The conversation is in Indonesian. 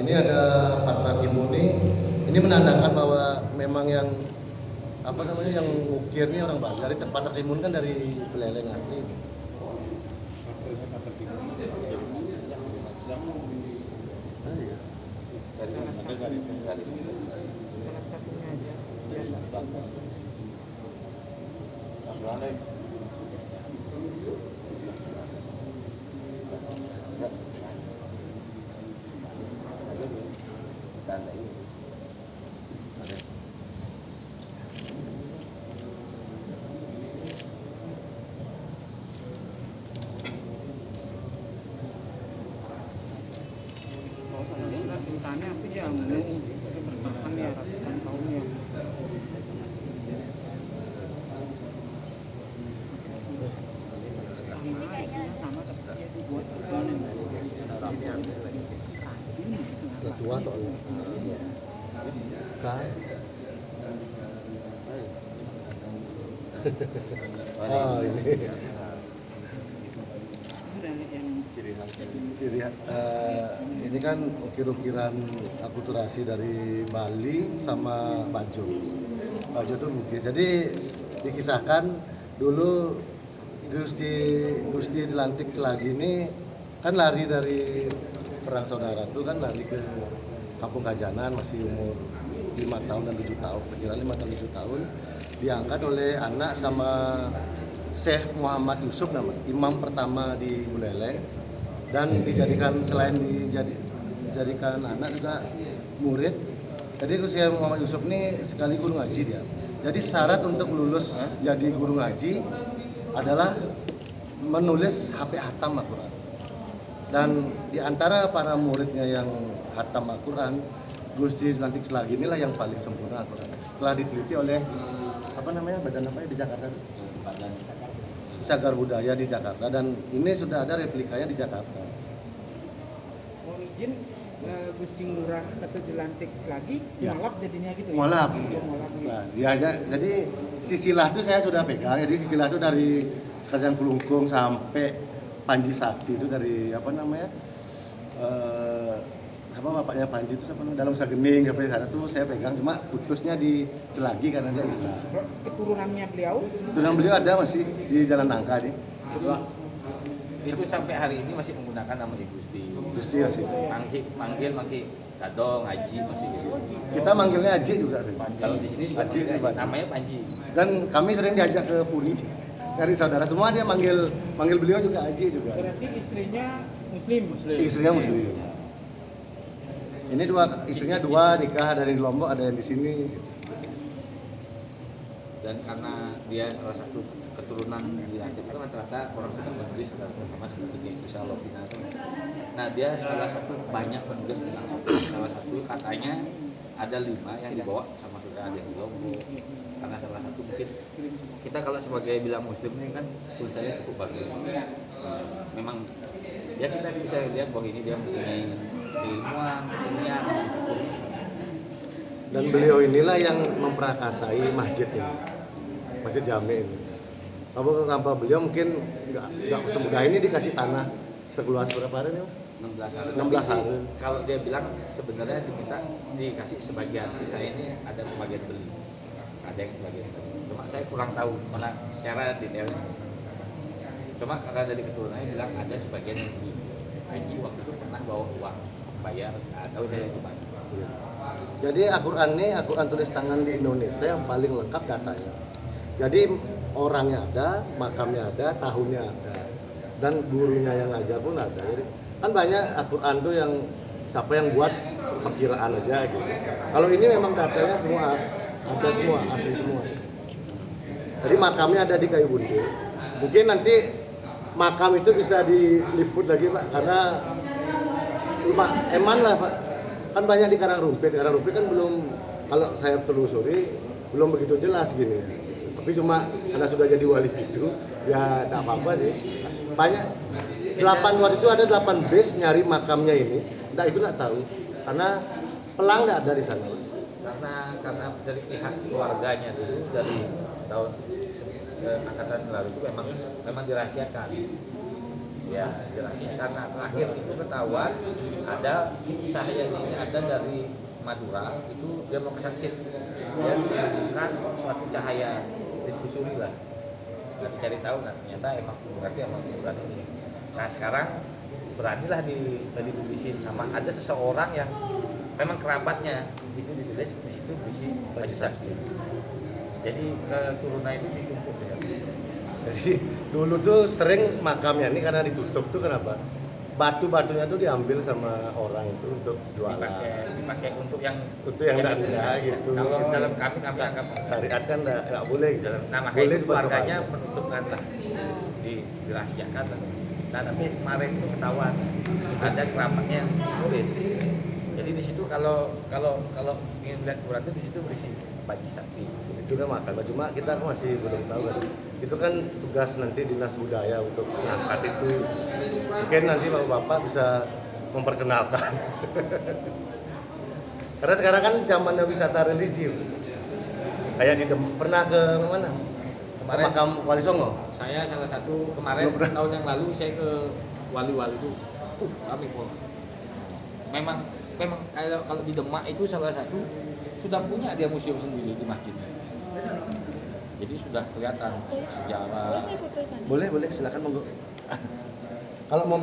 ini ada Patra Kimuni. Ini menandakan bahwa memang yang apa namanya yang ngukir ini orang Bali. Dari Patra Kimuni kan dari Buleleng asli. Salah satunya aja. Tanya apa aja mau bertahan ya ratusan tahun ya. Sama tapi dia dibuat perjalanan Udah tua soalnya. Kan. Oh ini. Ini kan ukir-ukiran akulturasi dari Bali sama Bajo. Bajo itu bugis. Jadi dikisahkan dulu Gusti Jelantik Celagi ini kan lari dari perang saudara itu kan lari ke Kampung Kajanan masih umur 5 tahun dan 7 tahun, perkiraan 5 tahun 7 tahun, diangkat oleh anak sama Syekh Muhammad Yusuf namanya, imam pertama di Buleleng, dan dijadikan selain dijadikan anak juga murid. Jadi Syekh Muhammad Yusuf ini sekali guru ngaji dia. Jadi syarat untuk lulus jadi guru ngaji adalah menulis HP hatam Al-Quran. Dan di antara para muridnya yang hatam Al-Quran, Gusti Jelantik Celagi inilah yang paling sempurna Al-Quran. Setelah diteliti oleh badan apa ya di Jakarta? Cagar Budaya di Jakarta, dan ini sudah ada replikanya di Jakarta. Origin Gusti Ngurah atau Jelantik Celagi Ya. mualaf jadinya gitu ya? Mualaf. Mualaf. Ya, jadi sisilah itu saya sudah pegang. Jadi sisilah itu dari Kerajaan Kelungkung sampai Panji Sakti itu dari bapaknya Panji itu dalam Sagening sampai sana tuh saya pegang, cuma putusnya di Celagi karena dia Islam. Keturunannya beliau? Keturunan beliau ada masih di Jalan Nangka nih. Itu sampai hari ini masih menggunakan nama Gusti masih. Manggil Dado, Ngaji masih gitu. Kita manggilnya Aji juga. Kalau di sini juga Haji, namanya Panji. Dan kami sering diajak ke Puri dari saudara semua, dia manggil beliau juga Aji juga. Berarti istrinya Muslim? Istrinya Muslim. Ini istrinya dua nikah, ada yang di Lombok, ada yang di sini. Dan karena dia salah satu keturunan di Aceh itu rata-rata orang suka menulis sama seperti kayak Bisa Lovina itu. Nah dia salah satu banyak penulis tentang Aceh. Salah satu katanya ada 5 yang dibawa sama saudara ada yang di Lombok. Karena salah satu mungkin kita kalau sebagai bilang Muslim ini kan tulisannya cukup bagus. Memang ya kita bisa lihat bahwa ini dia mempunyai keilmuan, kesenian. Dan beliau inilah yang memperakasai masjid ini, Masjid Jami ini. Tanpa beliau mungkin nggak semudah ini dikasih tanah seluas berapa hari nih? 16 hari. Kalau dia bilang sebenarnya dikasih sebagian, sisa ini ada sebagian beli, ada yang sebagian beli. Cuma saya kurang tahu mana secara detailnya. Cuma karena dari keturunannya bilang ada sebagian yang beli. Haji waktu itu pernah bawa uang bayar, tahu saya itu banyak. Jadi Al-Quran ini Al-Quran tulis tangan di Indonesia yang paling lengkap datanya. Jadi orangnya ada, makamnya ada, tahunnya ada, dan gurunya yang ngajar pun ada. Jadi kan banyak Al-Quran tuh yang siapa yang buat perkiraan aja gitu. Kalau ini memang datanya semua ada, semua asli semua. Jadi makamnya ada di Kayu Buntu. Mungkin nanti makam itu bisa diliput lagi Pak, karena rumah Eman lah Pak. Kan banyak di Karangrumpit kan belum, kalau saya telusuri belum begitu jelas gini. Tapi cuma karena sudah jadi wali itu ya tidak apa-apa sih. Banyak 8 waktu itu ada 8 base nyari makamnya ini. Itu tidak tahu karena pelang tidak ada di sana. Karena dari pihak keluarganya dulu dari tahun angkatan lalu itu memang dirahasiakan. Ya jelas. Karena terakhir itu ketahuan ada di kisahnya ini ada dari Madura itu dia mau kesaksian, dia menemukan suatu cahaya dikusuri lah. Nah, dicari tahu nah ternyata emang berarti emang kuburan ini. Nah sekarang beranilah dipublisin sama ada seseorang yang memang kerabatnya itu ditulis di situ berisi Haji Sakti. Jadi keturunan itu ditumpuk ya. Jadi dulu tuh sering makamnya ini karena ditutup tuh kenapa? Batu-batunya tuh diambil sama orang itu untuk jualan. Dipakai untuk yang enggak gitu. Kalau dalam kami anggap syariat kan enggak boleh gitu. Nah makanya itu keluarganya menutupkan lah, dirahasiakan. Nah tapi kemarin itu ketahuan ada kerabatnya yang tulis. Jadi di situ kalau ingin lihat kuburan itu di situ berisi Haji Sakti. Itu kan makan, cuma kita masih belum tahu kan. Itu kan tugas nanti dinas budaya untuk mengangkat itu. Mungkin nanti bapak-bapak bisa memperkenalkan. Karena sekarang kan zamannya wisata religi. Kayak pernah ke mana? Ke makam Wali Songo. Saya salah satu kemarin tahun yang lalu saya ke Wali-Wali itu. Kami kok. Memang kalau di Demak itu salah satu sudah punya dia museum sendiri di masjidnya. Jadi sudah kelihatan sejarah. Boleh silakan monggo. Kalau mau